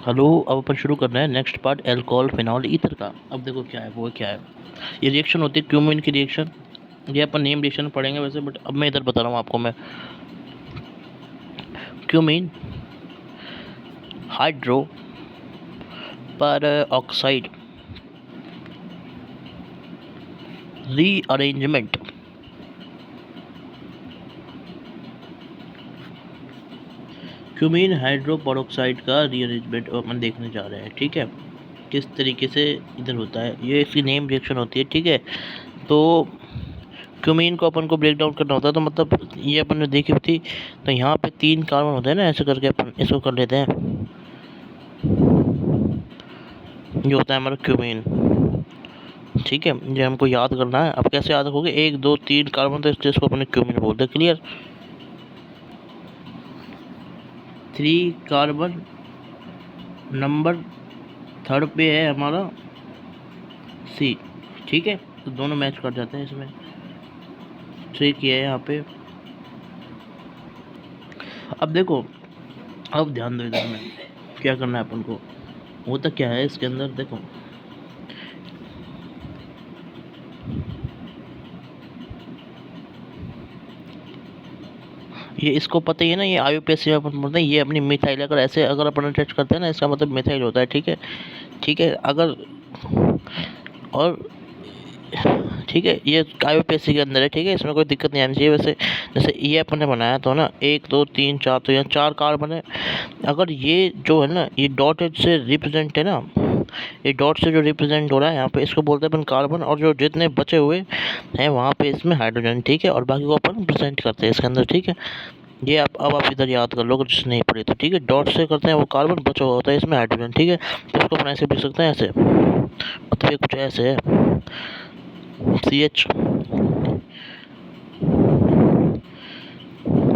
Hello, अब अपन शुरू कर रहे हैं next part alcohol phenol ether का। अब देखो क्या है, वो क्या है, ये रिएक्शन होती है क्यूमीन की रिएक्शन। ये अपन नेम रिएक्शन पढ़ेंगे वैसे, बट अब मैं इधर बता रहा हूँ आपको। मैं क्यूमीन हाइड्रो पर oxide rearrangement. Cumene hydro peroxide का रीअरेंजमेंट अपन देखने जा रहे हैं, ठीक है। किस तरीके से इधर होता है, ये इसकी नेम रिएक्शन होती है, ठीक है। तो क्यूमीन को अपन को ब्रेक डाउन करना होता है, तो मतलब ये अपन ने देखी थी। तो यहाँ पे 3 कार्बन होते हैं ना, ऐसे करके अपन इसको कर लेते हैं। ये होता है हमारा क्यूमीन, ठीक है। ये हमको याद करना है। अब कैसे याद रखोगे, 1 2 3 कार्बन, तो इसलिए इसको अपने क्यूमीन बोलते हैं। क्लियर। 3 कार्बन नंबर थर्ड पे है हमारा सी, ठीक है। तो दोनों मैच कर जाते हैं इसमें। 3 किया है यहाँ पे। अब देखो, अब ध्यान दो इधर में क्या करना है अपन को। होता क्या है इसके अंदर, देखो ये इसको पता ही है ना, ये आईयूपीएसी में अपन बोलते हैं। ये अपनी मिथाइल, अगर ऐसे अगर अपन अटैच करते हैं ना, इसका मतलब मिथाइल होता है, ठीक है। ठीक है, अगर और ठीक है, ये आईयूपीएसी के अंदर है, ठीक है। इसमें कोई दिक्कत नहीं आनी चाहिए वैसे। जैसे ये अपन ने बनाया तो ना 1 2 3 4, तो यहाँ 4 कार्बन है। अगर ये जो है ना, ये डॉटेड से रिप्रेजेंट है ना, ये डॉट से जो रिप्रेजेंट हो रहा है यहाँ पे, इसको बोलते हैं अपन कार्बन। और जो जितने बचे हुए हैं वहाँ पे इसमें हाइड्रोजन, ठीक है। और बाकी को अपन प्रेजेंट करते हैं इसके अंदर, ठीक है। ये अब आप इधर याद कर लो, अगर जिसने नहीं पढ़ी तो, ठीक है। डॉट से करते हैं वो कार्बन, बचा हुआ होता है इसमें हाइड्रोजन, ठीक है। तो इसको अपन ऐसे लिख सकते हैं, ऐसे, मतलब ये कुछ ऐसे है, CH,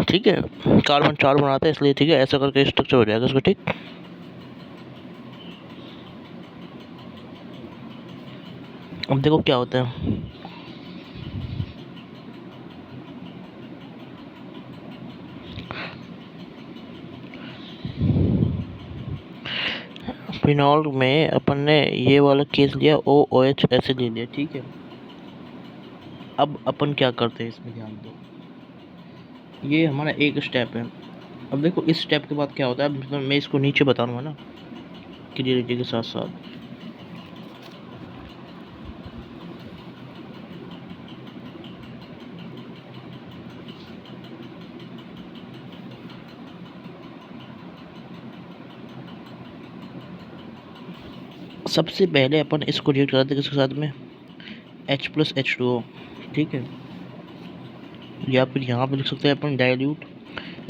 ठीक है। कार्बन 4 बनाते हैं इसलिए, ठीक है। ऐसा करके स्ट्रक्चर हो जाएगा इसका, ठीक। अब देखो क्या होता है। फिनॉल में अपन ने ये वाला केस लिया, OOH एसिड ले लिया, ठीक है। अब अपन क्या करते हैं इसमें, ध्यान दो। ये हमारा एक स्टेप है। अब देखो इस स्टेप के बाद क्या होता है, मतलब मैं इसको नीचे बताऊंगा ना क्लियरिटी के साथ साथ। सबसे पहले अपन इसको रिएक्ट कराते हैं किसके साथ में, H+H2O, ठीक है। या फिर यहाँ पे लिख सकते हैं अपन डाइल्यूट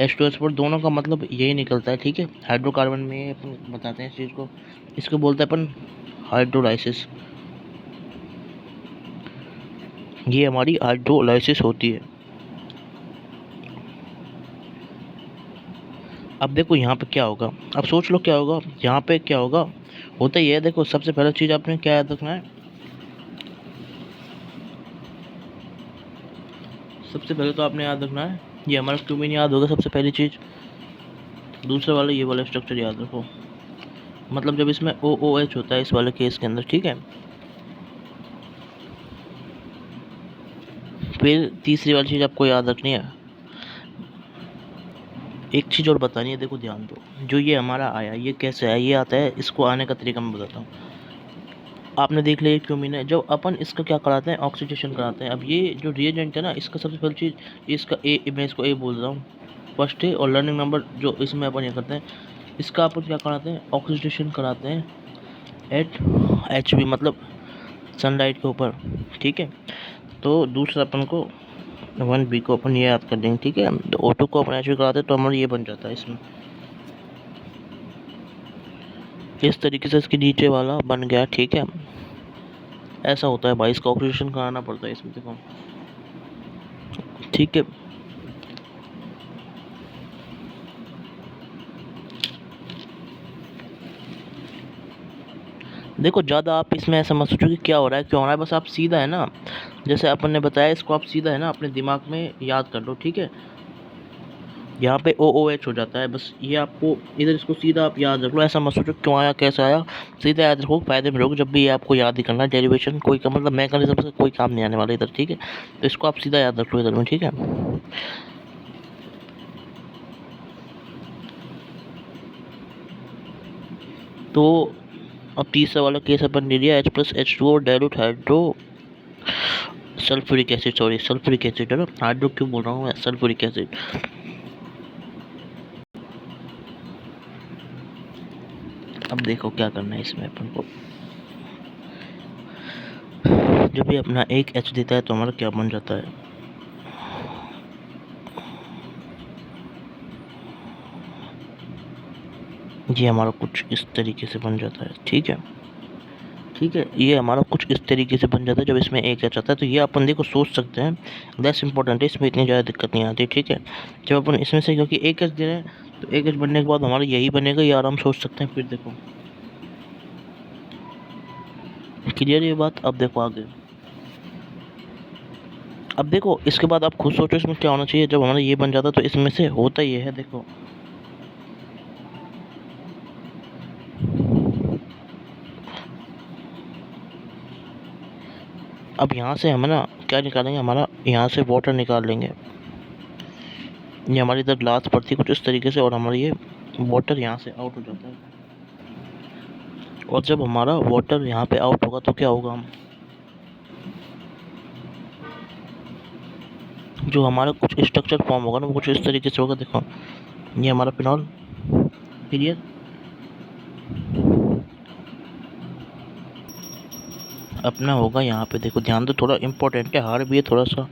H2S पर। दोनों का मतलब यही निकलता है, ठीक है। हाइड्रोकार्बन में अपन बताते हैं इस चीज़ को, इसको बोलते हैं अपन हाइड्रोलाइसिस। ये हमारी हाइड्रोलाइसिस होती है। अब देखो यहाँ पे क्या होगा, अब सोच लो क्या होगा यहाँ पे, क्या होगा। होता ही है, देखो सबसे पहला चीज़ आपने क्या याद रखना है, सबसे पहले तो आपने याद रखना है ये हमारा क्यूमीन याद होगा सबसे पहली चीज़। दूसरा वाला ये वाला स्ट्रक्चर याद रखो, मतलब जब इसमें OOH होता है इस वाले केस के अंदर, ठीक है। फिर तीसरी वाली चीज़ आपको याद रखनी है, एक चीज़ और बतानी है, देखो ध्यान दो। जो ये हमारा आया, ये कैसे आया, ये आता है, इसको आने का तरीका मैं बताता हूँ। आपने देख लिया क्यूमीन है, जब अपन इसका क्या कराते हैं, ऑक्सीडेशन कराते हैं। अब ये जो रिएजेंट है ना, इसका सबसे पहली चीज़, इसका मैं इसको A बोल रहा हूँ, फर्स्ट है। और लर्निंग नंबर जो इसमें अपन ये करते हैं, इसका अपन क्या कराते हैं, ऑक्सीडेशन कराते हैं एट HB, मतलब सनलाइट के ऊपर, ठीक है। तो दूसरा अपन को 1B को अपन ये याद कर देंगे, ठीक है। तो O2 को अपन HB कराते हैं, तो हमारा ये बन जाता है इसमें। इस तरीके से इसके नीचे वाला बन गया, ठीक है। ऐसा होता है भाई, इसका ऑक्सीडेशन कराना पड़ता है इसमें, देखो, ठीक है। देखो ज़्यादा आप इसमें ऐसा मत सोचो कि क्या हो रहा है क्यों हो रहा है, बस आप सीधा है ना, जैसे अपन ने बताया, इसको आप सीधा है ना अपने दिमाग में याद कर लो, ठीक है। यहाँ पे OOH हो जाता है। बस ये आपको इधर इसको सीधा आप याद रख लो, ऐसा मत सोचो क्यों आया कैसे आया, सीधा याद रखो, फायदे में रखो। जब भी ये आपको याद ही करना है डेरिवेशन, कोई का मतलब मैकेनिज्म से कोई काम नहीं आने वाला इधर, ठीक है। तो इसको आप सीधा याद रख लो इधर में, ठीक है। तो अब तीसरा वाला केस अपन ले लिया, H+H2O dilute hydro sulphuric acid, sorry sulphuric acid है ना, हाइड्रो क्यों बोल रहा हूँ मैं, सल्फ्यूरिक एसिड। अब देखो क्या करना है इसमें अपन को, जब भी अपना एक H देता है तो हमारा क्या बन जाता है, ये हमारा कुछ इस तरीके से बन जाता है, ठीक है। ठीक है, ये हमारा कुछ इस तरीके से बन जाता है जब इसमें एक एच आता है। तो ये अपन देखो सोच सकते हैं, दैट्स इंपॉर्टेंट है, इसमें इतनी ज़्यादा दिक्कत नहीं आती, ठीक है। जब अपन इसमें से क्योंकि एक एच दे रहे हैं तो एक एच बनने के बाद हमारा यही बनेगा, ये आराम सोच सकते हैं। फिर देखो क्लियर ये बात। अब देखो आगे, अब देखो इसके बाद आप खुद सोचो इसमें क्या होना चाहिए। जब हमारा ये बन जाता तो इसमें से होता ये है, देखो अब यहाँ से हम ना क्या निकालेंगे, हमारा यहाँ से वाटर निकाल लेंगे। ये हमारी इधर ग्लास पड़ती है कुछ इस तरीके से, और हमारा ये वाटर यहाँ से आउट हो जाता है। और जब हमारा वाटर यहाँ पे आउट होगा तो क्या होगा, हम जो हमारा कुछ स्ट्रक्चर फॉर्म होगा ना वो कुछ इस तरीके से होगा। देखो ये हमारा फिनॉल, क्लियर। अपना होगा यहाँ पे, देखो ध्यान दो, थोड़ा इंपॉर्टेंट है, हार्ड भी है थोड़ा सा,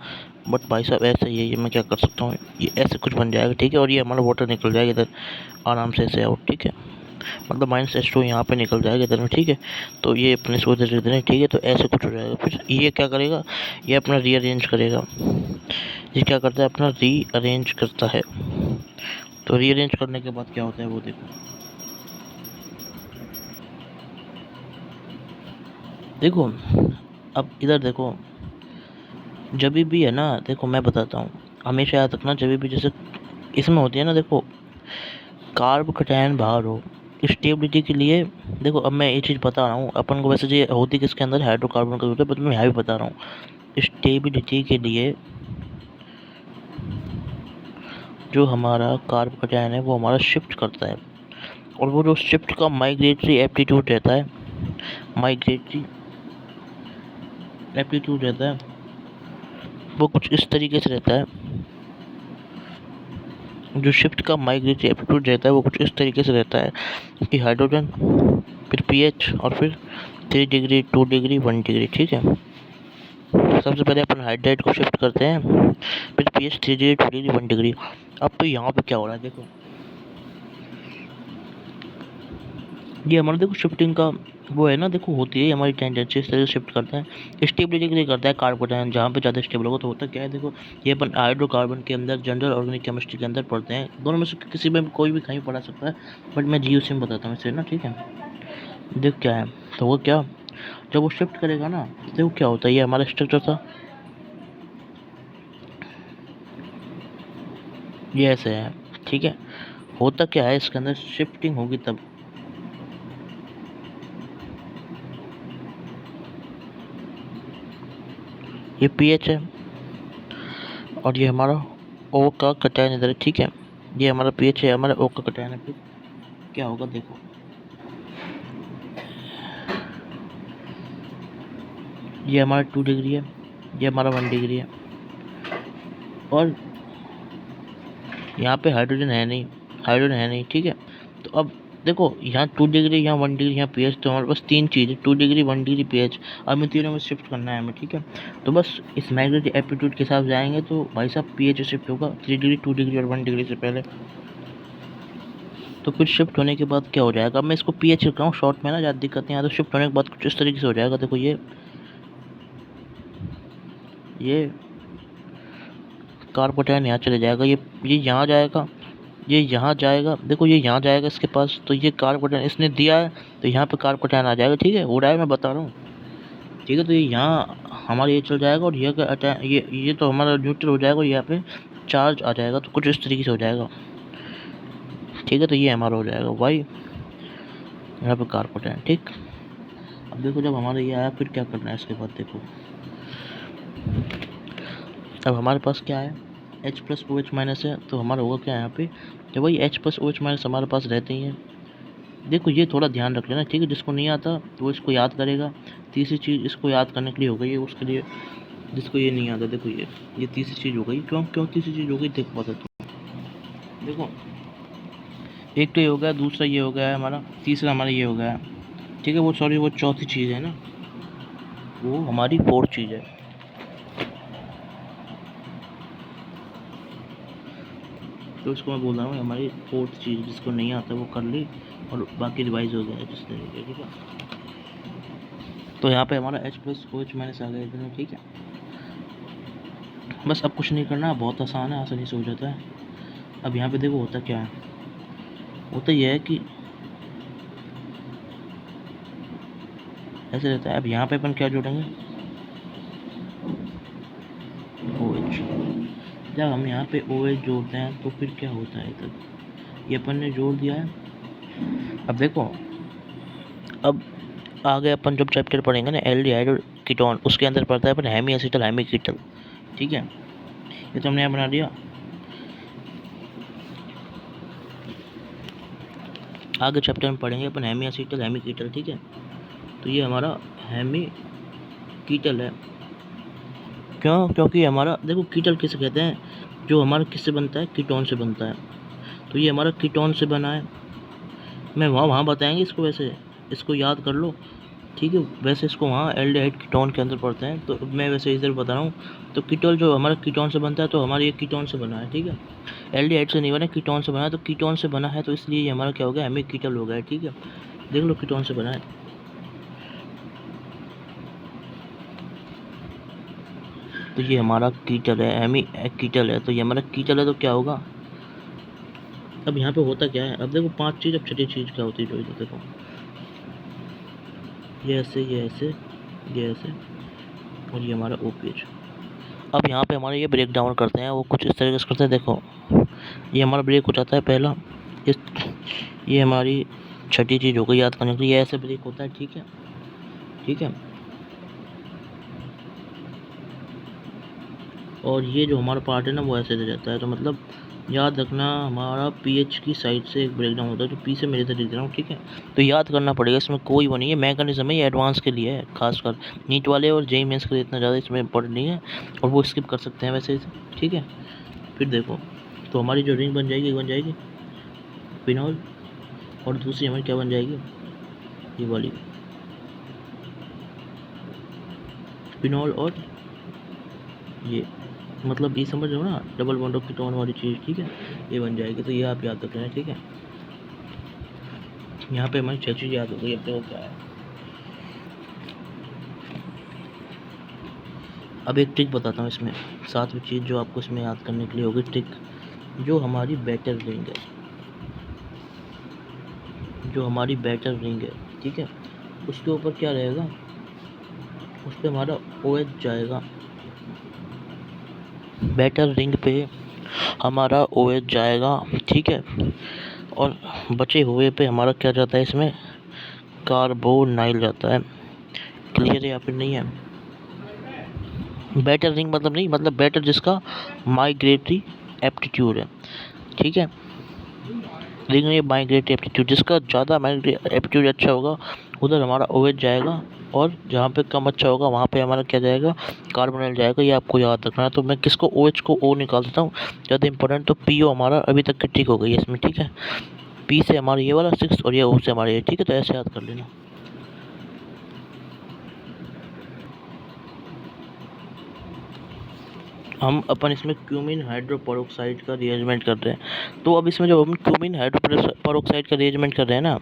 बट भाई साहब ऐसे ही है, ये मैं क्या कर सकता हूँ, ये ऐसे कुछ बन जाएगा, ठीक है। और ये हमारा वाटर निकल जाएगा इधर आराम से ऐसे आउट, ठीक है। मतलब -H2 यहाँ पे निकल जाएगा इधर में, ठीक है। तो ये अपने सोच इधर, ठीक है। तो ऐसे कुछ हो जाएगा। फिर ये क्या करेगा, ये अपना रीअरेंज करेगा। ये क्या करता है, अपना रीअरेंज करता है। तो रीअरेंज करने के बाद क्या होता है वो देखो, देखो अब इधर देखो, जब भी है ना, देखो मैं बताता हूँ, हमेशा याद रखना, जब भी जैसे इसमें होती है ना, देखो कार्ब कटायन बाहर हो स्टेबिलिटी के लिए। देखो अब मैं ये चीज़ बता रहा हूँ अपन को, वैसे ये होती किसके अंदर, हाइड्रोकार्बन का होता है, बट मैं यहाँ भी बता रहा हूँ स्टेबिलिटी के लिए। जो हमारा कार्ब कटायन है वो हमारा शिफ्ट करता है, और वो जो शिफ्ट का माइग्रेटरी एप्टीट्यूड रहता है, माइग्रेटरी एप्टीट्यूड रहता है, वो कुछ इस तरीके से रहता है। जो शिफ्ट का माइग्रेटरी एप्टीट्यूड रहता है वो कुछ इस तरीके से रहता है कि हाइड्रोजन, फिर pH, और फिर 3 डिग्री, 2 डिग्री, 1 डिग्री, ठीक है। सबसे पहले अपन हाइड्राइड को शिफ्ट करते हैं, फिर pH 3 डिग्री, 2 डिग्री, 1 डिग्री। अब तो यहाँ पे क्या हो रहा है, देखो ये हमारा देखो शिफ्टिंग का वो है ना, देखो होती है हमारी टेंडेंसी, इस तरह से शिफ्ट करता है। स्टेबिलिटी के लिए करता है कार्ब कटायन, जहाँ पे ज़्यादा स्टेबल होगा तो होता क्या है, देखो ये अपन हाइड्रोकार्बन के अंदर जनरल ऑर्गेनिक केमिस्ट्री के अंदर पढ़ते हैं, दोनों में से किसी में कोई भी कहीं पढ़ा सकता है, बट मैं GUC में बताता हूँ इसे ना, ठीक है। देख क्या है, तो वो क्या, जब वो शिफ्ट करेगा ना, देखो क्या होता है, ये हमारा स्ट्रक्चर था, ये ऐसे है, ठीक है। होता क्या है इसके अंदर, शिफ्टिंग होगी तब, ये pH है और ये हमारा O का कटायन इधर है, ठीक है। ये हमारा pH है, हमारा O का कटायन है, फिर क्या होगा देखो, ये हमारा 2 डिग्री है, ये हमारा 1 डिग्री है, और यहाँ पे हाइड्रोजन है नहीं, हाइड्रोजन है नहीं, ठीक है। तो अब देखो यहाँ 2 डिग्री, यहाँ 1 डिग्री, यहाँ pH, तो हमारे पास तीन चीज़ है, 2 डिग्री, 1 डिग्री, pH। अब इन तीनों में शिफ्ट करना है हमें, ठीक है। तो बस इस मैग्नेटिक एप्टीट्यूड के हिसाब से जाएंगे तो भाई साहब pH शिफ्ट होगा 3 डिग्री, 2 डिग्री और 1 डिग्री से पहले। तो फिर शिफ्ट होने के बाद क्या हो जाएगा, अब मैं इसको pH लिख रहा हूँ शॉर्ट में ना, ज़्यादा दिक्कत नहीं आता। तो शिफ्ट होने के बाद कुछ इस तरीके से हो जाएगा, देखो ये कार्ब कटायन यहाँ चले जाएगा, ये यहाँ जाएगा, ये यहाँ जाएगा, देखो ये यहाँ जाएगा इसके पास, तो ये कार्ब कटायन इसने दिया है तो यहाँ पे कार्ब कटायन आ जाएगा, ठीक है। हो रहा है, मैं बता रहा हूँ, ठीक है। तो ये यहाँ हमारा ये चल जाएगा, और ये तो हमारा न्यूट्रल हो जाएगा, और यहाँ पे चार्ज आ जाएगा तो कुछ इस तरीके से हो जाएगा, ठीक है। तो ये हमारा हो जाएगा वाई, यहाँ पे कारपोट है, ठीक। अब देखो जब हमारा ये आया फिर क्या करना है इसके बाद, देखो अब हमारे पास क्या है, H plus O H minus है, तो हमारा होगा क्या यहाँ पे, जब वही H plus O H minus हमारे पास रहते ही हैं। देखो ये थोड़ा ध्यान रख लेना, ठीक है। जिसको नहीं आता तो वो इसको याद करेगा। तीसरी चीज़ इसको याद करने के लिए हो गई है उसके लिए, जिसको ये नहीं आता, देखो ये तीसरी चीज़ हो गई। क्यों तीसरी चीज़ हो गई, देखो पता तो, देखो एक तो ये हो गया, दूसरा ये हो गया है हमारा, तीसरा हमारा ये हो गया है, ठीक है। वो सॉरी वो चौथी चीज़ है ना, वो हमारी फोर्थ चीज़ है। तो इसको मैं बोल रहा हूँ हमारी फोर्थ चीज़, जिसको नहीं आता वो कर ली और बाकी रिवाइज हो गया जिस तरीके, ठीक है। तो यहाँ पे हमारा H plus O H minus आ गया इधर, ठीक है। बस अब कुछ नहीं करना, बहुत आसान है, आसानी से हो जाता है। अब यहाँ पे देखो होता क्या है, होता यह है कि ऐसे रहता है। अब यहाँ पे अपन क्या जोड़ेंगे, OH। जब हम यहाँ पे OH जोड़ते हैं तो फिर क्या होता है, इधर ये अपन ने जोड़ दिया है। अब देखो अब आगे अपन जब चैप्टर पढ़ेंगे ना एल्डिहाइड और कीटोन, उसके अंदर पड़ता है अपन हेमी एसिटल हेमी कीटल, ठीक है। ये तो हमने यहाँ बना दिया। आगे चैप्टर में पढ़ेंगे अपन हेमी एसिटल हेमी कीटल, ठीक है। तो ये हमारा हेमी कीटल है। क्यों, क्योंकि हमारा देखो कीटल किसे कहते हैं, जो हमारा किससे बनता है, कीटोन से बनता है। तो ये हमारा कीटोन से बना है। मैं वहाँ बताएंगे इसको, वैसे इसको याद कर लो, ठीक है। वैसे इसको वहाँ एल्डिहाइड कीटोन के अंदर पड़ते हैं, तो मैं वैसे इधर बता रहा हूँ। तो कीटोल जो हमारा कीटोन से बनता है, तो हमारा ये कीटोन से बना है, ठीक है। एल्डिहाइड से नहीं बना, कीटोन से बना है। तो कीटोन से बना है तो इसलिए ये हमारा क्या हो गया, हेमी कीटल हो गया, ठीक है। देख लो कीटोन से बना है। तो ये हमारा कीटल है, हेमी कीटल है। तो ये हमारा कीटल है, तो क्या होगा, अब यहाँ पे होता क्या है, अब देखो 5 चीज़, अब छठी चीज़ क्या होती है, जो देखो ये ऐसे ये ऐसे ये ऐसे और ये हमारा OPH। अब यहाँ पे हमारे ये ब्रेक डाउन करते हैं, वो कुछ इस तरीके से करते हैं। देखो ये हमारा ब्रेक हो जाता है पहला, इस ये हमारी छठी चीज़ हो गई याद करने के लिए, ये ऐसे ब्रेक होता है, ठीक है, ठीक है। और ये जो हमारा पार्ट है ना वो ऐसे रह जाता है। तो मतलब याद रखना हमारा PH की साइड से एक ब्रेक डाउन होता है, तो P से मेरे इधर लिख दे रहा हूँ, ठीक है। तो याद करना पड़ेगा, इसमें कोई वो नहीं है, मैकेनिज्म है, ये एडवांस के लिए है, खासकर नीट वाले और JEE मेंस के लिए इतना ज़्यादा इसमें इम्पोर्टेंट नहीं है, और वो स्किप कर सकते हैं वैसे, ठीक है। फिर देखो तो हमारी जो रिंग बन जाएगी फिनॉल, और दूसरी हमारी क्या बन जाएगी, ये वाली फिनॉल, और ये मतलब ये समझ लो ना, डबल बॉन्ड ऑफ कीटोन वाली चीज़, ठीक है, ये बन जाएगी। तो ये आप याद रख लेना, ठीक है। यहाँ पे हमारी 6 चीज़ याद हो गई। अब देखो क्या है, अब एक ट्रिक बताता हूँ इसमें, 7वीं चीज़ जो आपको इसमें याद करने के लिए होगी, ट्रिक जो हमारी बैटर रिंग है, जो हमारी बैटर रिंग है, ठीक है, उसके ऊपर क्या रहेगा, उस पर हमारा OH जाएगा, बैटर रिंग पे हमारा OH जाएगा, ठीक है। और बचे हुए पे हमारा क्या जाता है, इसमें कार्बोनाइल जाता है। क्लियर है या फिर नहीं है। बैटर रिंग मतलब नहीं, मतलब बैटर जिसका माइग्रेटरी एप्टीट्यूड है, ठीक है। रिंग में माइग्रेटरी एप्टीट्यूड, जिसका ज़्यादा माइग्रेटरी एप्टीट्यूड अच्छा होगा उधर हमारा OH जाएगा, और जहाँ पे कम अच्छा होगा वहाँ पे हमारा क्या जाएगा, कार्बोनाइल जाएगा। ये आपको याद रखना है। तो मैं किसको OH को O निकाल देता हूँ ज़्यादा इंपॉर्टेंट। तो PO हमारा अभी तक की ठीक हो गई है इसमें, ठीक है। P से हमारा ये वाला 6 और ये O से हमारा ये, ठीक है। तो ऐसे याद कर लेना। हम अपन इसमें क्यूमीन हाइड्रोपेरोक्साइड का रिएरेंजमेंट कर रहे हैं। तो अब इसमें जब हम क्यूमीन हाइड्रोपेरोक्साइड का रिएरेंजमेंट कर रहे हैं ना,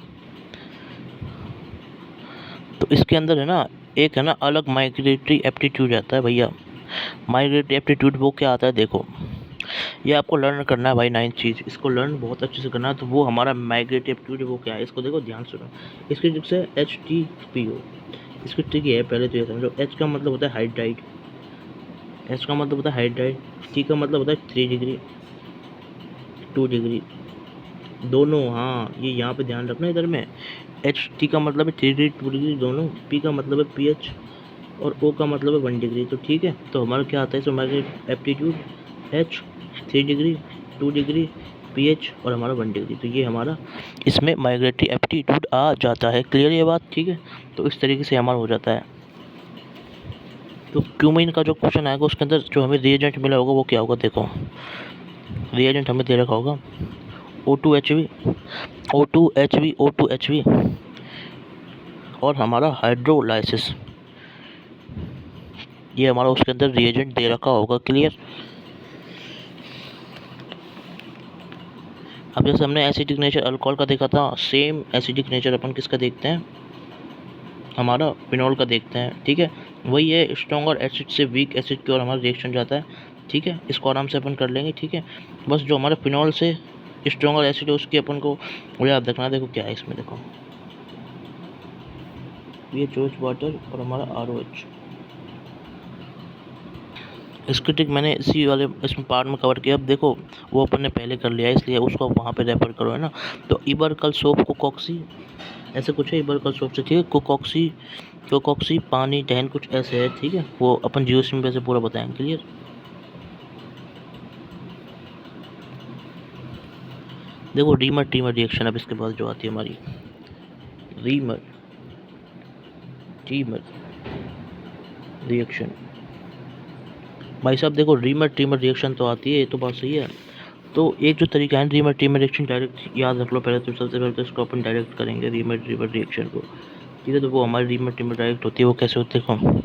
तो इसके अंदर है ना एक है ना अलग माइग्रेटरी एप्टीट्यूड आता है भैया। माइग्रेटरी एप्टीट्यूड वो क्या आता है, देखो ये आपको लर्न करना है भाई, 9th चीज़, इसको लर्न बहुत अच्छे से करना है। तो वो हमारा माइग्रेटरी एप्टीट्यूड वो क्या है, इसको देखो ध्यान सुनो। इसकी ट्रिक से HTPO, इसकी ट्रिक ये है, पहले तो ये समझो। H का मतलब होता है हाइड्राइड, एच का मतलब होता है हाइड्राइड, टी का मतलब होता है 3 डिग्री 2 डिग्री दोनों। हाँ ये यहाँ पे ध्यान रखना इधर में, एच टी का मतलब है 3 डिग्री 2 डिग्री दोनों, पी का मतलब है पीएच और ओ का मतलब है 1 डिग्री। तो ठीक है, तो हमारा क्या आता है इसमें, हमारे aptitude H 3 degree 2 degree pH और हमारा 1 डिग्री। तो ये हमारा इसमें माइग्रेटरी एप्टीट्यूड आ जाता है। क्लियर ये बात? ठीक है, तो इस तरीके से हमारा हो जाता है। तो क्यूमीन का जो क्वेश्चन आएगा उसके अंदर जो हमें रिएजेंट मिला होगा वो क्या होगा, देखो रिएजेंट हमें दे रखा होगा O2HV O2HV O2HV और हमारा हाइड्रोलाइसिस, ये हमारा उसके अंदर रिएजेंट दे रखा होगा। क्लियर? अब जैसे हमने एसिडिक नेचर अल्कोहल का देखा था, सेम एसिडिक नेचर अपन किसका देखते हैं, हमारा फिनॉल का देखते हैं। ठीक है, वही है, स्ट्रॉन्गर एसिड से वीक एसिड की ओर हमारा रिएक्शन जाता है। ठीक है, इसको आराम से अपन कर लेंगे। ठीक है, बस जो हमारा फिनॉल से स्ट्रॉन्गर एसिड है उसकी अपन को याद रखना। देखो क्या है इसमें, देखो ये OH वाटर और हमारा ROH। इसकी ट्रिक मैंने इसी वाले इसमें पार्ट में कवर किया। अब देखो वो अपन ने पहले कर लिया है इसलिए उसको वहाँ पे रेफर करो, है ना। तो इबरकल सोप कोकॉक्सी ऐसे कुछ है, इबरकल सोप से। ठीक है, कोकॉक्सी पानी दहन कुछ ऐसे है। ठीक है, वो अपन जियोसिम पे से पूरा बताएंगे। क्लियर? देखो रीमर टीमर रिएक्शन अब इसके बाद जो आती है हमारी रीमर टीमर रिएक्शन। भाई साहब देखो रीमर टीमर रिएक्शन तो आती है, ये तो बात सही है। तो एक जो तरीका है रीमर टीमर रिएक्शन, डायरेक्ट याद रख लो पहले तो, सबसे पहले तो इसको अपन डायरेक्ट करेंगे रीमर टीमर रिएक्शन को। ठीक है, तो वो हमारी रीमर टीमर डायरेक्ट होती है। वो कैसे होती है, देखो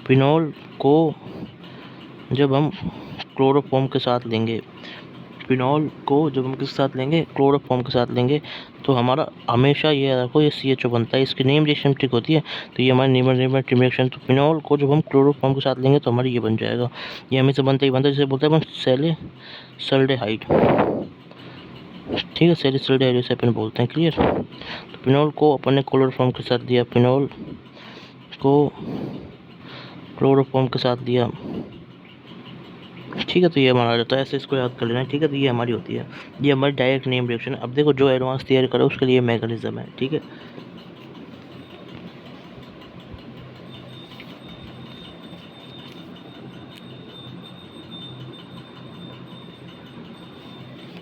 फिनॉल को जब हम क्लोरोफॉर्म के साथ लेंगे, फिनॉल को जब हम किसके साथ लेंगे, क्लोरोफॉर्म के साथ लेंगे, तो हमारा हमेशा ये रखो ये CHO बनता है। इसकी नेम रिएक्शन ठीक होती है। तो ये हमारी नीमर रिएक्शन। तो फिनॉल को जब हम क्लोरोफॉर्म के साथ लेंगे तो हमारी ये बन जाएगा, ये हमेशा बनता ही बनता है, जिसे बोलते हैं अपन सैलिसल्डेहाइड। ठीक है, सैलिसल्डेहाइड जैसे अपन बोलते हैं। क्लियर? तो फिनॉल को अपन ने क्लोरोफॉर्म के साथ दिया, फिनॉल को क्लोरोफॉर्म के साथ दिया। ठीक है, तो ये हमारा आ जाता है, ऐसे इसको याद कर लेना। ठीक है, तो ये हमारी होती है, ये हमारी डायरेक्ट नेम रिएक्शन। अब देखो जो एडवांस तैयार करो उसके लिए मैकेनिज्म है। ठीक है,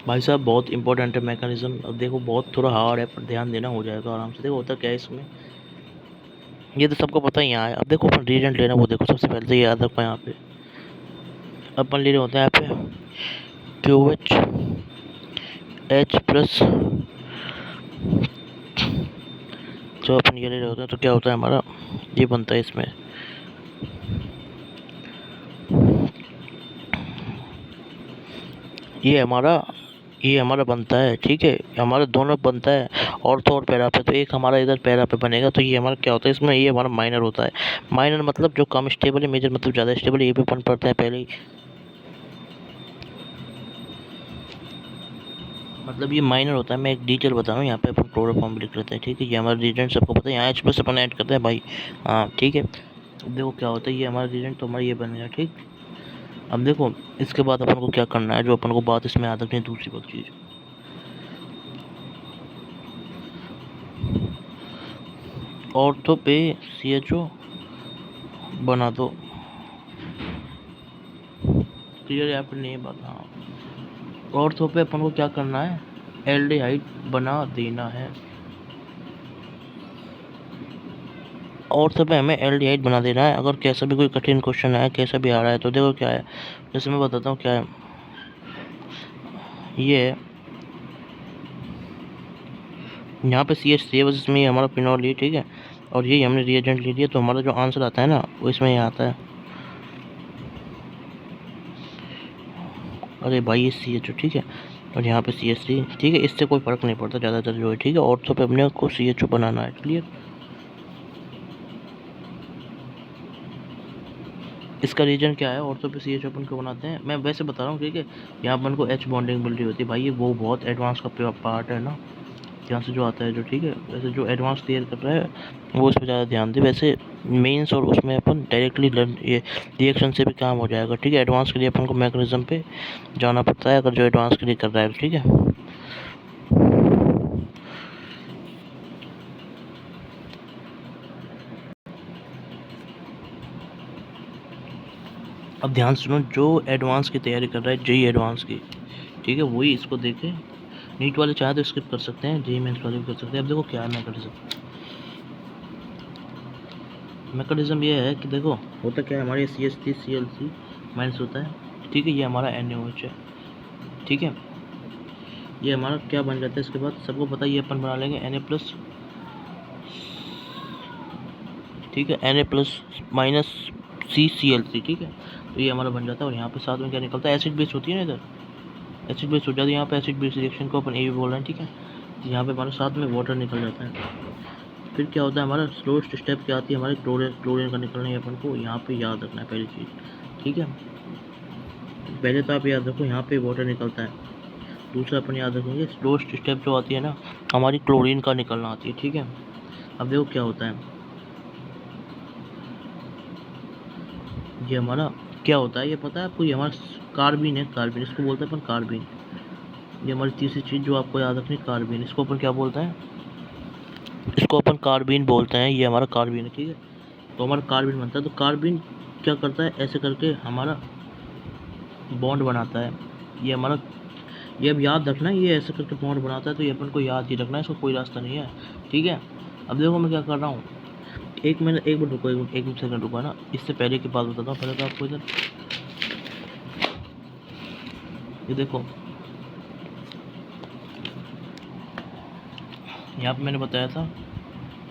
भाई साहब बहुत इंपॉर्टेंट है मैकेनिज्म। अब देखो बहुत थोड़ा हार्ड है पर ध्यान देना, हो जाएगा आराम से। देखो होता क्या है इसमें, ये तो सबको पता ही यहाँ है। अब देखो अपन रिएजेंट लेना, वो देखो सबसे पहले तो ये याद रखो, यहाँ पे अपन ले रहे होते हैं यहाँ पे QH+ जो अपन ये ले रहे होते हैं, तो क्या होता है हमारा, ये बनता है इसमें ये हमारा बनता है। ठीक है, हमारा दोनों बनता है ऑर्थो और पैरा पे। तो एक हमारा इधर पैरा पे बनेगा, तो ये हमारा क्या होता है इसमें, ये हमारा माइनर होता है। माइनर मतलब जो कम स्टेबल है, मेजर मतलब ज़्यादा स्टेबल है। ये भी अपन पढ़ते हैं पहले ही, मतलब ये माइनर होता है। मैं एक डिटेल बता रहा हूँ, यहाँ पे अपन क्लोरोफॉर्म भी लिख लेते हैं। ठीक है, ये हमारा रिएजेंट सबको पता है, यहाँ H+ अपन ऐड करते हैं भाई। हाँ ठीक है, अब देखो क्या होता है, ये हमारा रिएजेंट तो हमारा ये बन गया। ठीक, अब देखो इसके बाद अपन को क्या करना है, जो अपन को बात इसमें याद रखनी है, दूसरी बात चीज़, ऑर्थो पे CHO बना दो। क्लियर? यहाँ पे नहीं बात। हाँ, ऑर्थो पे अपन को क्या करना है, एल्डिहाइड बना देना है। ऑर्थो पे हमें एल्डिहाइड बना देना है। अगर कैसा भी कोई कठिन क्वेश्चन है, कैसा भी आ रहा है, तो देखो क्या है, जैसे मैं बताता हूँ क्या है, ये है यहाँ पे CH3 बस, इसमें ये हमारा फिनॉल है। ठीक है, और ये हमने रिएजेंट ले लिया, तो हमारा जो आंसर आता है ना वो इसमें ये आता है। अरे भाई ये CHO। ठीक है, और यहाँ पे CH3। ठीक है, इससे कोई फ़र्क नहीं पड़ता ज़्यादातर जो है। ठीक है, ऑर्थो पे अपने को CHO बनाना है। क्लियर? इसका रीजन क्या है, ऑर्थो पे CHO अपन को बनाते हैं, मैं वैसे बता रहा हूँ। ठीक है, यहाँ अपन को H बॉन्डिंग मिल रही होती है भाई, ये वो बहुत एडवांस का पार्ट है ना। ध्यान से जो आता है जो, ठीक है। वैसे जो एडवांस क्लियर कर रहा है वो इस पर ज़्यादा ध्यान दे। वैसे मेंस और उसमें अपन डायरेक्टली लर्न ये रिएक्शन से भी काम हो जाएगा, ठीक है। एडवांस के लिए अपन को मैकेनिज्म पे जाना पड़ता है अगर जो एडवांस के लिए कर रहा है, ठीक है। अब ध्यान सुनो, जो एडवांस की तैयारी कर रहा है जेई एडवांस की, ठीक है, वही इसको देखे। नीट वाले चाहे तो स्किप कर सकते हैं, जेई मेंस वाले भी कर सकते हैं। अब देखो क्या मैकेनिज्म, मैकेनिज्म ये है कि देखो होता क्या है, हमारे CH3 CL3 माइनस होता है, ठीक है। ये हमारा NaOH है, ठीक है। ये हमारा क्या बन जाता है इसके बाद, सबको पता है, ये अपन बना लेंगे Na+, ठीक है, Na+ माइनस CCl3, ठीक है। तो ये हमारा बन जाता है और यहाँ पे साथ में क्या निकलता है, एसिड बेस होती है ना, इधर एसिड बेस हो जाती है। यहाँ पे एसिड बेस रिएक्शन को अपन ए भी बोल रहे हैं, ठीक है। तो यहाँ पे हमारे साथ में वाटर निकल जाता है। फिर क्या होता है, हमारा स्लोस्ट स्टेप क्या आती है, हमारे क्लोरीन का निकलना है। अपन को यहाँ पे याद रखना है पहली चीज़, ठीक है। पहले तो आप याद रखो यहाँ पे वाटर निकलता है। दूसरा अपन याद रखेंगे स्लोस्ट स्टेप जो आती है ना, हमारी क्लोरीन का निकलना आती है, ठीक है। अब देखो क्या होता है, ये हमारा क्या होता है, ये पता है आपको, ये हमारा कार्बिन है, कार्बिन इसको बोलते हैं अपन कार्बिन। ये हमारी तीसरी चीज़ जो आपको याद रखनी, कार्बिन, इसको अपन क्या बोलते हैं, इसको अपन कार्बिन बोलते हैं। ये हमारा कार्बिन है, ठीक है। तो हमारा कार्बिन बनता है। तो कार्बिन क्या करता है, ऐसे करके हमारा बॉन्ड बनाता है। ये हमारा, ये अब याद रखना है, ये ऐसे करके बॉन्ड बनाता है। तो ये अपन को याद ही रखना है, इसका कोई रास्ता नहीं है, ठीक है। अब देखो मैं क्या कर रहा हूँ, एक मिनट रुको, एक मिनट सेकंड रुको ना। इससे पहले की बात बताता हूँ। पहले तो आपको इधर ये देखो, यहाँ पे मैंने बताया था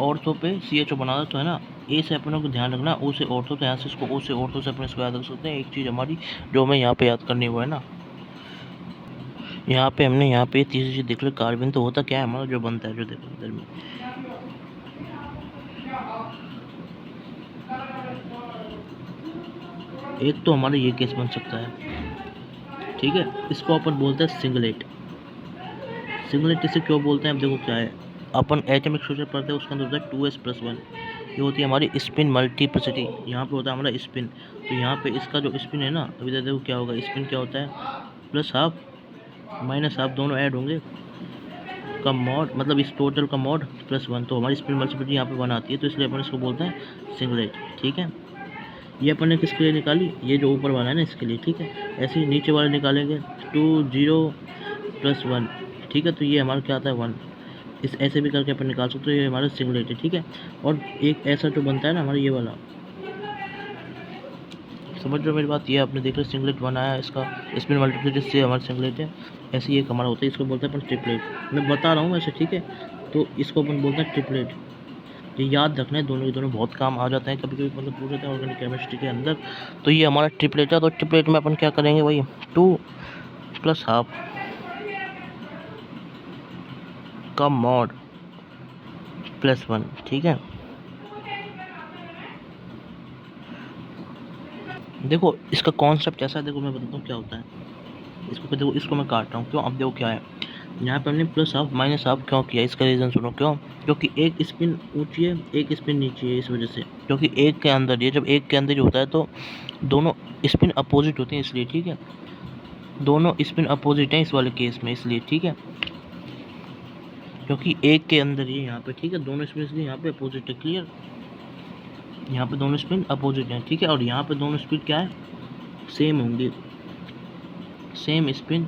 ऑर्थो पे CHO बना था, तो है ना, ए से अपनों को ध्यान रखना, ओ से ऑर्थो, तो यहाँ से इसको ओ से ऑर्थो से अपने इसको याद रख सकते हैं। एक चीज़ हमारी जो हमें यहाँ पे याद करनी वो है ना, यहाँ पे हमने यहाँ पे तीसरी चीज़ देख लो, कार्बन। तो होता क्या है हमारा जो बनता है, जो देखो इधर में, एक तो हमारा ये केस बन सकता है, ठीक है। इसको अपन बोलते हैं सिंगलेट। सिंगलेट इसे क्यों बोलते हैं, अब देखो क्या है, अपन एटॉमिक स्ट्रक्चर पढ़ते हैं, उसके अंदर होता है 2s+1। ये होती है हमारी स्पिन मल्टीप्लिसिटी। यहाँ पे होता है हमारा स्पिन। तो यहाँ पे इसका जो स्पिन है ना, अभी देखो क्या होगा, स्पिन क्या होता है, +½ -½ दोनों ऐड होंगे का मॉड, मतलब इस टोटल का मॉड +1। तो हमारी स्पिन मल्टीप्लिसिटी यहाँ पे 1 आती है, तो इसलिए अपन इसको बोलते हैं सिंगलेट, ठीक है। ये अपन ने किसके लिए निकाली, ये जो ऊपर वाला है ना इसके लिए, ठीक है। ऐसे ही नीचे वाले निकालेंगे 2 0 +1, ठीक है। तो ये हमारा क्या आता है 1। इस ऐसे भी करके अपन निकाल सकते हो, ये हमारा सिंगलेट है, ठीक है। और एक ऐसा जो बनता है ना हमारा ये वाला, समझ रहे हो मेरी बात, ये आपने देख लिया सिंगलेट बनाया, इसका स्पिन मल्टीप्लिसिटी से हमारा सिंगलेट है। ऐसे ही एक हमारा होता है, इसको बोलते हैं अपन ट्रिपलेट। मैं बता रहा हूँ ऐसे, ठीक है। तो इसको अपन बोलते हैं ट्रिपलेट। ये याद रखना है, दोनों के दोनों बहुत काम आ जाते हैं कभी कभी, मतलब पूछ जाते हैं ऑर्गेनिक केमिस्ट्री के अंदर। तो ये हमारा ट्रिपलेट है। तो ट्रिपलेट में अपन क्या करेंगे भाई, 2 + ½ का मॉड +1, ठीक है। देखो इसका कॉन्सेप्ट ऐसा है, देखो मैं बताता हूँ क्या होता है। इसको देखो, इसको मैं काट रहा हूँ क्यों, अब देखो क्या है, यहाँ पे हमने +½ -½ क्यों किया, इसका रीज़न सुनो क्यों। क्योंकि एक स्पिन ऊंची है, एक स्पिन नीची है, इस वजह से। क्योंकि एक के अंदर, ये जब एक के अंदर ही होता है तो दोनों स्पिन अपोजिट होती हैं, इसलिए, ठीक है। दोनों स्पिन अपोजिट हैं इस वाले केस में, इसलिए, ठीक है। क्योंकि एक के अंदर ही यहाँ पे, ठीक है, दोनों स्पिन इसलिए यहाँ पे अपोजिट है, क्लियर। यहाँ पे दोनों स्पिन अपोजिट हैं, ठीक है। और यहाँ पे दोनों स्पिन क्या है, सेम होंगे, सेम स्पिन।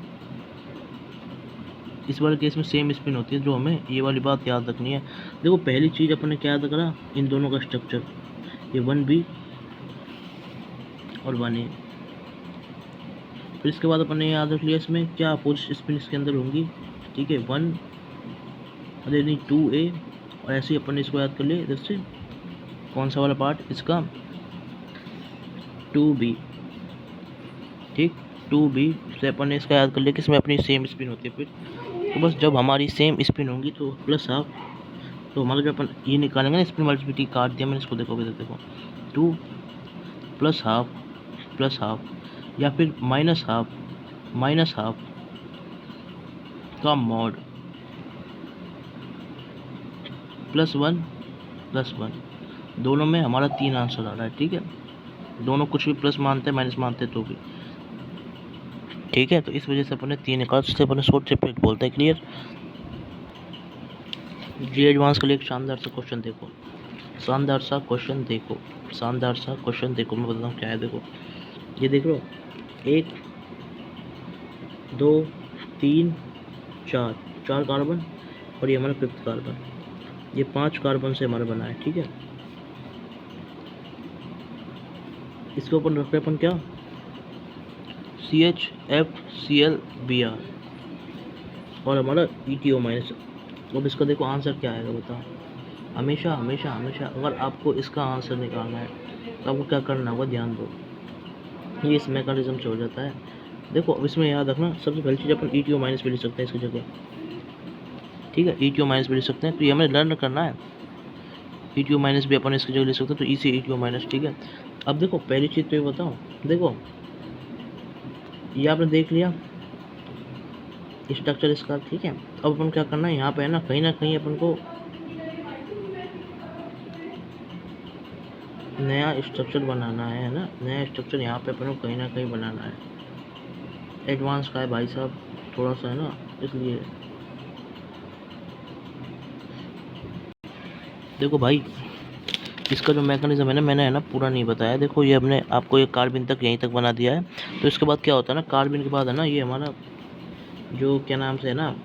इस वाले केस में सेम स्पिन होती है, जो हमें ये वाली बात याद रखनी है। देखो पहली चीज़ अपन ने क्या याद करा, इन दोनों का स्ट्रक्चर, ये 1b और 1a। फिर इसके बाद अपन ने याद रख लिया इसमें क्या अपोजिट स्पिन इसके अंदर होंगी, ठीक है, 1 अरे नहीं 2a। और ऐसे ही अपन ने इसको याद कर लिया इधर से, कौन सा वाला पार्ट इसका, 2b, ठीक। 2b से अपन ने इसका याद कर लिया कि इसमें अपनी सेम स्पिन होती है। फिर तो बस जब हमारी सेम स्पिन होंगी तो +½ तो हमारा जो अपन ये निकालेंगे ना, स्पिन मल्टीप्लिसिटी काट दिया मैंने, इसको देखो देखो 2 +½ या फिर -½ का मॉड +1 +1, दोनों में हमारा 3 आंसर आ रहा है, ठीक है। दोनों कुछ भी प्लस मानते हैं माइनस मानते हैं तो भी, ठीक है। तो इस वजह से अपने 3 निकाल से अपने शॉर्ट ट्रिपलेट बोलते हैं। क्लियर। जी एडवांस के लिए एक शानदार सा क्वेश्चन देखो, शानदार सा क्वेश्चन देखो, शानदार सा क्वेश्चन देखो। मैं बताता हूँ क्या है। देखो ये देख लो, 1 2 3 4 4 कार्बन और ये हमारा 5th कार्बन, ये 5 कार्बन से हमारा बना है, ठीक है। इसके ऊपर रख रहे अपन क्या, CHFClBr और हमारा ETO माइनस। अब इसका देखो आंसर क्या आएगा बताओ। हमेशा हमेशा हमेशा अगर आपको इसका आंसर निकालना है तो आपको क्या करना होगा, ध्यान दो। ये इस मैकेनिज्म से हो जाता है। देखो अब इसमें याद रखना, सबसे पहली चीज़ अपन ETO माइनस भी लिख सकते हैं इसकी जगह, ठीक है। ETO माइनस भी लिख सकते हैं, तो ये हमें लर्न करना है। ETO माइनस भी अपन इसकी जगह लिख सकते हैं, तो E से ETO माइनस, ठीक है। अब देखो पहली चीज़ तो ये बताओ, देखो ये आपने देख लिया स्ट्रक्चर इसका, ठीक है। अब अपन क्या करना है, यहाँ पे है ना कहीं अपन को नया स्ट्रक्चर बनाना है ना, नया स्ट्रक्चर यहाँ पे अपन को कहीं ना कहीं बनाना है। एडवांस का है भाई साहब थोड़ा सा, है ना, इसलिए देखो भाई इसका जो मैकेनिज्म है ना, मैंने है ना पूरा नहीं बताया। देखो ये हमने आपको ये कार्बिन तक यहीं तक बना दिया है। तो इसके बाद क्या होता है ना, कार्बिन के बाद है ना ये हमारा जो क्या नाम से है ना,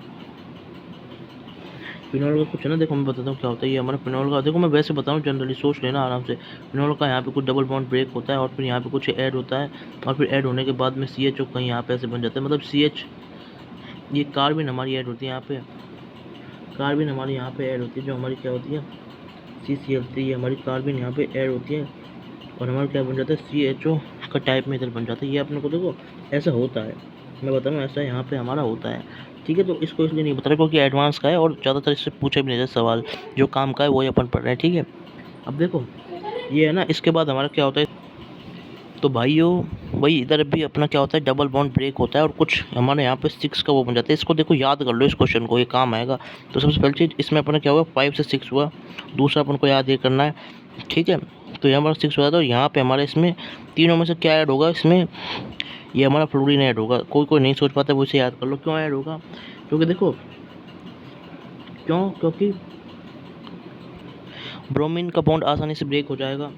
फिनॉल का कुछ है ना। देखो मैं बताता हूँ क्या होता है। ये हमारा फिनॉल का, देखो मैं वैसे बताऊँ जनरली, सोच लेना आराम से। फिनॉल का यहाँ पे कुछ डबल बॉन्ड ब्रेक होता है और फिर यहाँ पे कुछ ऐड होता है और फिर ऐड होने के बाद में CHO कहीं यहाँ पे ऐसे बन जाता है, मतलब CH, ये कार्बिन हमारी ऐड होती है यहाँ पे, कार्बिन हमारी यहाँ पे ऐड होती है, जो हमारी क्या होती है CCl3, ये हमारी कार्बिन यहाँ पे ऐड होती है और हमारा क्या बन जाता है CHO का टाइप में इधर बन जाता है। ये अपने को देखो ऐसा होता है, मैं बता रहा हूँ ऐसा यहाँ पे हमारा होता है, ठीक है। तो इसको इसलिए नहीं बता रहा क्योंकि एडवांस का है और ज़्यादातर इससे पूछे भी नहीं जाते सवाल, जो काम का है वही अपन पढ़ रहे हैं, ठीक है। अब देखो ये है ना, इसके बाद हमारा क्या होता है, तो भाइयों वही इधर भी अपना क्या होता है, डबल बॉन्ड ब्रेक होता है और कुछ हमारे यहाँ पे 6 का वो बन जाता है। इसको देखो याद कर लो इस क्वेश्चन को, ये काम आएगा। तो सबसे पहली चीज़ इसमें अपना क्या हुआ, 5 से 6 हुआ। दूसरा अपन को याद ये करना है, ठीक है। तो यहाँ हमारा 6 हुआ, तो यहाँ पे हमारे इसमें तीनों में से क्या ऐड होगा, इसमें ये हमारा फ्लोरीन ऐड होगा। कोई नहीं सोच पाता वो इसे याद कर लो क्यों ऐड होगा, क्योंकि देखो क्योंकि ब्रोमीन का बॉन्ड आसानी से ब्रेक हो जाएगा।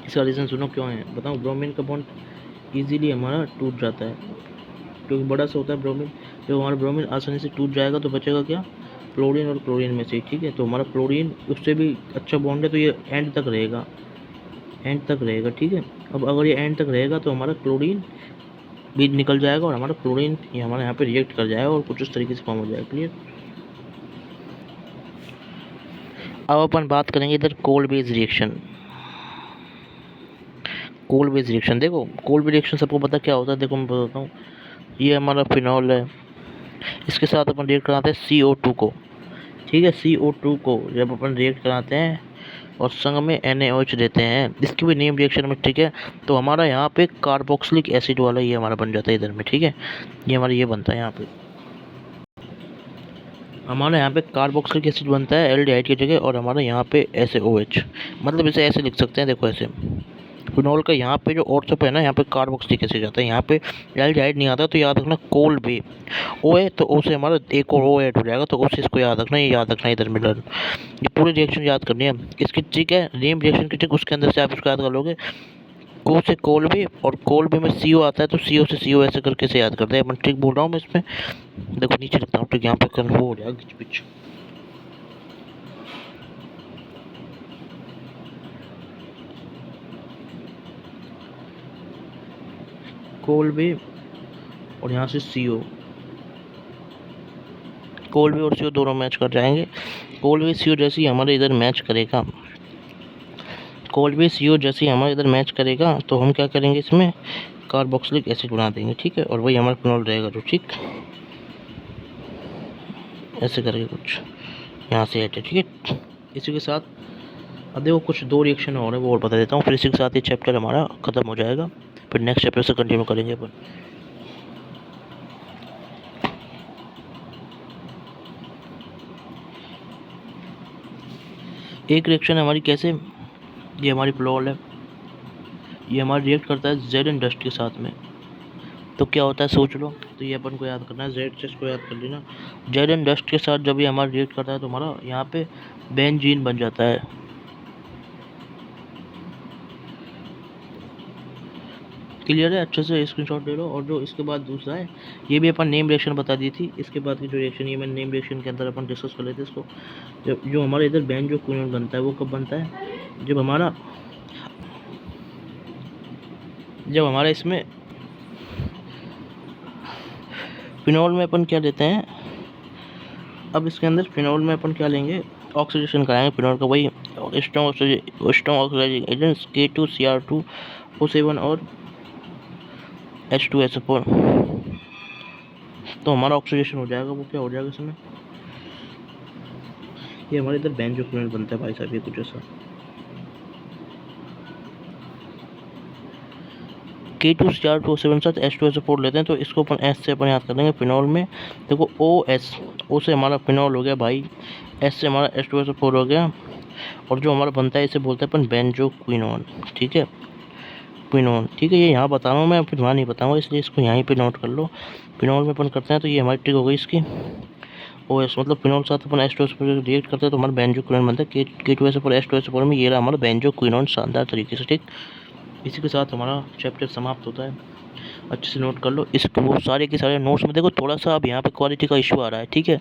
इसका रीज़न सुनो क्यों है, बताऊँ। ब्रोमीन का बॉन्ड इजीली हमारा टूट जाता है क्योंकि बड़ा सा होता है ब्रोमीन। जब हमारा ब्रोमीन आसानी से टूट जाएगा तो बचेगा क्या, फ्लोरीन और क्लोरीन में से, ठीक है। तो हमारा फ्लोरीन उससे भी अच्छा बॉन्ड है, तो ये एंड तक रहेगा, एंड तक रहेगा, ठीक है। अब अगर ये एंड तक रहेगा तो हमारा क्लोरीन भी निकल जाएगा और हमारा क्लोरीन ये हमारे यहाँ पे रिएक्ट कर जाएगा और कुछ उस तरीके से फॉर्म हो जाएगा। क्लियर। अब अपन बात करेंगे इधर cold base reaction. Cold base reaction, देखो कोल्ड बेस रिएक्शन सबको पता क्या होता है। देखो मैं बताता हूँ, ये हमारा फिनॉल है, इसके साथ अपन रिएक्ट कराते हैं CO2 को, ठीक है। CO2 को जब अपन रिएक्ट कराते हैं और संग में NaOH देते हैं, इसकी भी नेम रिएक्शन में, ठीक है। तो हमारा यहाँ पे कार्बोक्सिलिक एसिड वाला ये हमारा बन जाता है इधर में, ठीक है। ये हमारा ये बनता है, यहाँ पे हमारे यहाँ पे कार्बोक्सिलिक एसिड बनता है एल्डिहाइड की जगह और हमारा यहाँ पे SaOH, मतलब इसे ऐसे लिख सकते हैं, देखो ऐसे। फिनॉल का यहाँ पे जो ऑर्थोप है ना, यहाँ पे कार्बोक्सिलिक एसिड आता है, यहाँ पे एल्डिहाइड नहीं आता। तो याद रखना कोल्ड बे ओ है, तो ओ से हमारा एक और ओ ऐड हो जाएगा, तो उससे इसको याद रखना, ये याद रखना इधर मिलर। ये पूरी रिएक्शन याद करनी है इसकी, ठीक है। नेम रिएक्शन की, ठीक, उसके अंदर से आप इसको याद कर लोगे। को से कोल बे और कोल बे में CO आता है, तो CO से CO ऐसे करके से याद करते हैं अपन, ठीक बोल रहा हूँ मैं इसमें। देखो नीचे लिखता हूँ, ठीक, यहाँ पे कर वो हो जाएगा खिच पिच। कोल बे और यहाँ से CO, कोल बे और CO दोनों मैच कर जाएंगे। कोल बे CO जैसे ही हमारे इधर मैच करेगा, कोल बे CO जैसे ही हमारे इधर मैच करेगा, तो हम क्या करेंगे, इसमें कार्बोक्सिलिक एसिड बना देंगे, ठीक है। और वही हमारा फिनॉल रहेगा जो, ठीक ऐसे करके कुछ यहाँ से ऐड है, ठीक है। इसी के साथ अब देखो कुछ 2 रिएक्शन और है वो और बता देता हूँ, फिर इसी के साथ ये चैप्टर हमारा ख़त्म हो जाएगा। फिर नेक्स्ट चैप्टर से कंटिन्यू करेंगे अपन। एक रिएक्शन हमारी कैसे, ये हमारी प्लोल है, ये हमारा रिएक्ट करता है जेड एंड डस्ट के साथ में, तो क्या होता है सोच लो। तो ये अपन को याद करना है, जेड से इसको याद कर लेना, जेड एंड डस्ट के साथ जब ये हमारा रिएक्ट करता है तो हमारा यहाँ पे बेंजीन बन जाता है। क्लियर है, अच्छे से स्क्रीनशॉट ले लो। और जो इसके बाद दूसरा है, ये भी अपन नेम रिएक्शन बता दी थी, इसके बाद की जो रिएक्शन ये मैंने नेम रिएक्शन के अंदर अपन डिस्कस कर लेते हैं इसको। जो हमारे इधर बेंजोक्विनोन बनता है वो कब बनता है, जब हमारा इसमें फिनॉल में अपन क्या लेते हैं, अब इसके अंदर फिनॉल में अपन क्या लेंगे, ऑक्सीडेशन कराएंगे फिनॉल का, वही स्ट्रॉन्ग ऑक्सीडाइजिंग एजेंट्स K2Cr2O7 और H2SO4, तो हमारा ऑक्सीडेशन हो जाएगा। वो क्या हो जाएगा इसमें, ये हमारे इधर बेंजोक्विनोन बनता है भाई साहब, ये कुछ ऐसा K2Cr2O7 साथ H2SO4 लेते हैं, तो इसको अपन S से अपन याद कर लेंगे फिनॉल में। देखो O से हमारा फिनॉल हो गया भाई, S से हमारा H2SO4 हो गया, और जो हमारा बनता है इसे बोलते हैं अपन बेंजोक्विनोन, ठीक है, क्विनोन, ठीक है। ये यहाँ बता रहा हूँ मैं, फिर वहाँ नहीं बताऊँगा, इसलिए इसको यहीं पे नोट कर लो। फिनॉल में अपन करते हैं तो ये हमारी ट्रिक हो गई इसकी, OS मतलब फिनॉल साथ अपन H2SO4 रिएक्ट करते हैं तो हमारा बेंजोक्विनोन बनता है, K2SO4 H2SO4 में, ये रहा हमारा बेंजोक्विनोन शानदार तरीके से, ठीक। इसी के साथ हमारा चैप्टर समाप्त होता है, अच्छे से नोट कर लो इसको, वो सारे के सारे नोट्स में। देखो थोड़ा सा अब यहाँ पे क्वालिटी का इशू आ रहा है, ठीक है,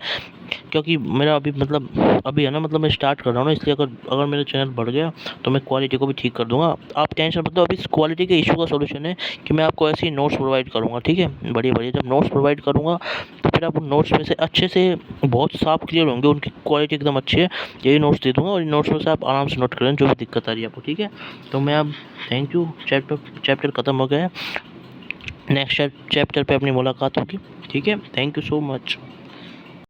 क्योंकि मेरा अभी है ना, मतलब मैं स्टार्ट कर रहा हूँ ना, इसलिए अगर मेरा चैनल बढ़ गया तो मैं क्वालिटी को भी ठीक कर दूंगा। आप टेंशन मतलब अभी इस क्वालिटी के इशू का सोल्यूशन है कि मैं आपको ऐसे ही नोट्स प्रोवाइड करूँगा, ठीक है, बढ़िया जब नोट्स प्रोवाइड करूँगा तो फिर आप उन नोट्स में से अच्छे से बहुत साफ क्लियर होंगे, उनकी क्वालिटी एकदम अच्छी है, यही नोट्स दे दूँगा, और इन नोट्स में से आप आराम से नोट करें जो भी दिक्कत आ रही है आपको, ठीक है। तो मैं अब थैंक यू, चैप्टर ख़त्म हो गया है, नेक्स्ट चैप्टर पे अपनी मुलाकात होगी, ठीक है, थैंक यू सो मच।